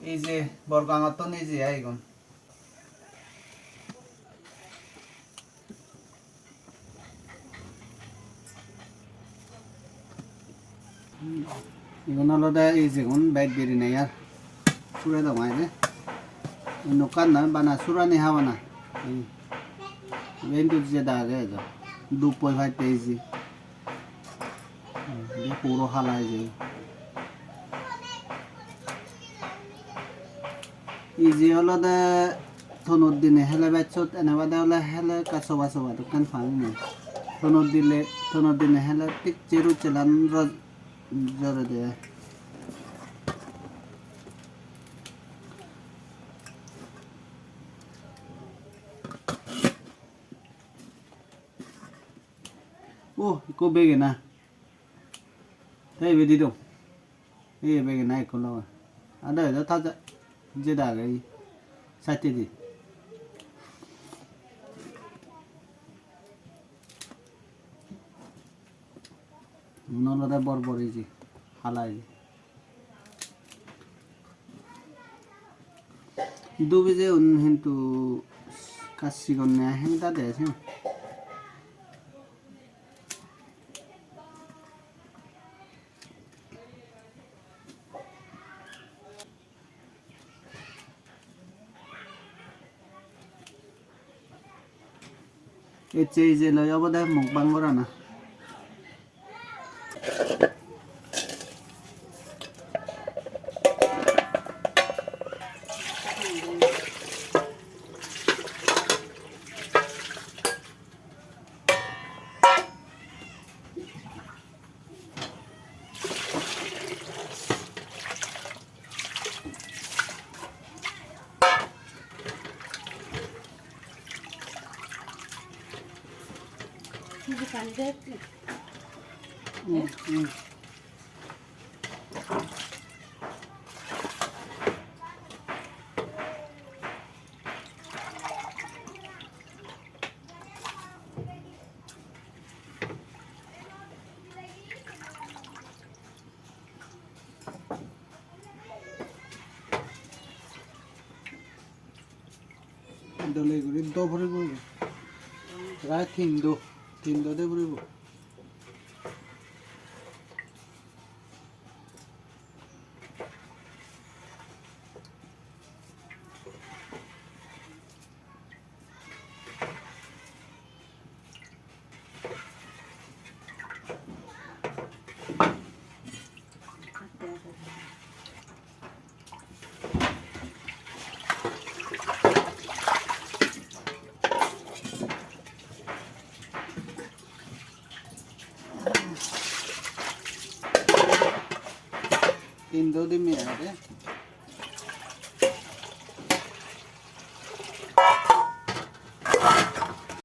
এই যে বরগাঙত তো নিজে আইগুন ইগুন হলো এই যেগুন বাইট বেরি নাই আর সুরে দং আইলে নকান না বানা সুরানি হাওয়া না বেন্টু যে দাগে যা দুপই ভাই তেজি ये पूरा हाल है जी इजी हलो दे थोनों दिन हेले बच्चों एना वादे वाला हेले कसोवा सोवा तो कन फांग नहीं थोनों दिन हेले टिक चेरू चलान रोज जरे दे ओ को बेगे ना Hey, về đi đâu? Hey, về cái này còn lâu à? À đây nó thắt ra, dễ đà cái sai tiền gì? Nó là đây bor bor gì? Halai. Dua biji un hentu kasih con này hen ta để xem. Ije ije lo ya boda mukbang ora na Dole guri do bhore bhore rai tin do de bhore bhore तीन दो दिन में आ गए